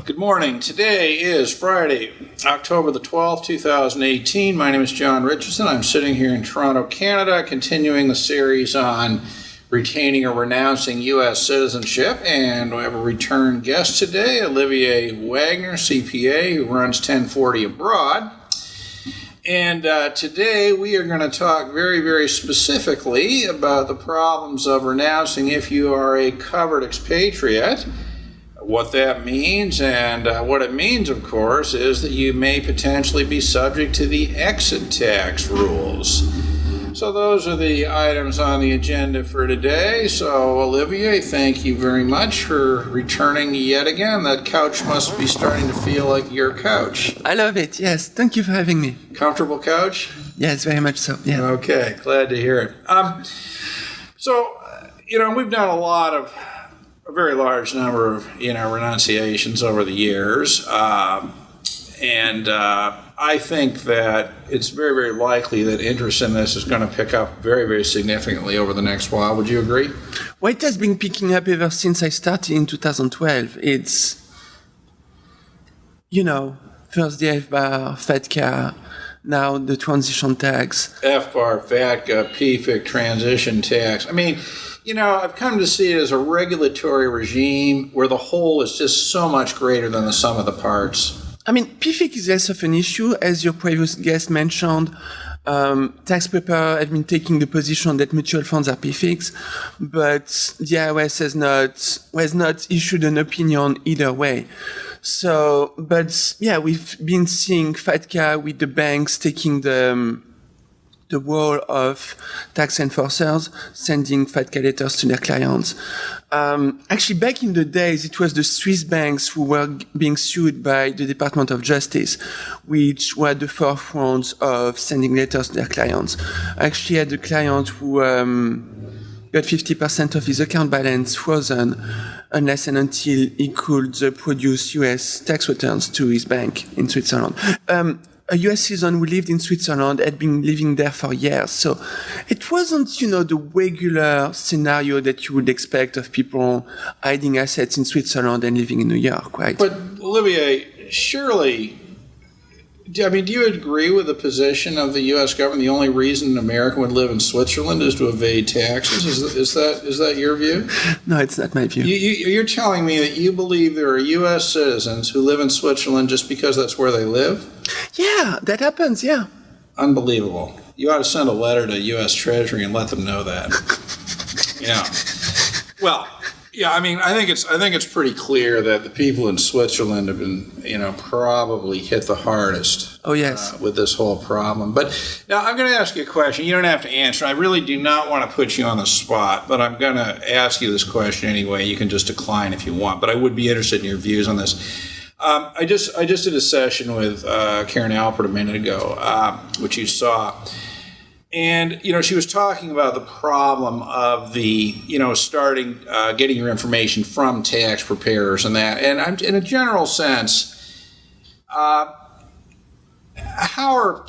Good morning. Today is Friday, October the 12th, 2018. My name is John Richardson. I'm sitting here in Toronto, Canada, continuing the series on retaining or renouncing U.S. citizenship. And we have a return guest today, Olivier Wagner, CPA, who runs 1040 Abroad. And today we are going to talk very, very specifically about the problems of renouncing if you are a covered expatriate. What that means, and what it means, of course, is that you may potentially be subject to the exit tax rules. So those are the items on the agenda for today. So, Olivier, thank you very much for returning yet again. That couch must be starting to feel like your couch. I love it, yes. Thank you for having me. Comfortable couch? Yes, very much so, yeah. Okay, glad to hear it. We've done a very large number of, renunciations over the years. I think that it's very, very likely that interest in this is going to pick up very, very significantly over the next while. Would you agree? Well, it has been picking up ever since I started in 2012. It's, first the FBAR, FATCA, now the transition tax. FBAR, FATCA, PFIC, transition tax. I've come to see it as a regulatory regime where the whole is just so much greater than the sum of the parts. PFIC is less of an issue. As your previous guest mentioned, tax preparer have been taking the position that mutual funds are PFICs, but the IRS has not issued an opinion either way. So, we've been seeing FATCA with the banks taking the role of tax enforcers, sending FATCA letters to their clients. Actually, back in the days, it was the Swiss banks who were being sued by the Department of Justice, which were the forefront of sending letters to their clients. I actually had a client who got 50% of his account balance frozen unless and until he could produce US tax returns to his bank in Switzerland. A US citizen who lived in Switzerland had been living there for years. So it wasn't, the regular scenario that you would expect of people hiding assets in Switzerland and living in New York, right? But Olivier, surely, do you agree with the position of the U.S. government? The only reason an American would live in Switzerland is to evade taxes? Is that your view? No, it's not my view. You're telling me that you believe there are U.S. citizens who live in Switzerland just because that's where they live? Yeah, that happens, yeah. Unbelievable. You ought to send a letter to U.S. Treasury and let them know that. Well, yeah, I think it's pretty clear that the people in Switzerland have been, probably hit the hardest. Oh, yes. With this whole problem. But now I'm going to ask you a question. You don't have to answer. I really do not want to put you on the spot, but I'm going to ask you this question anyway. You can just decline if you want, but I would be interested in your views on this. I just did a session with Karen Alpert a minute ago, which you saw. And, she was talking about the problem of the, getting your information from tax preparers and that. And I'm, in a general sense, how are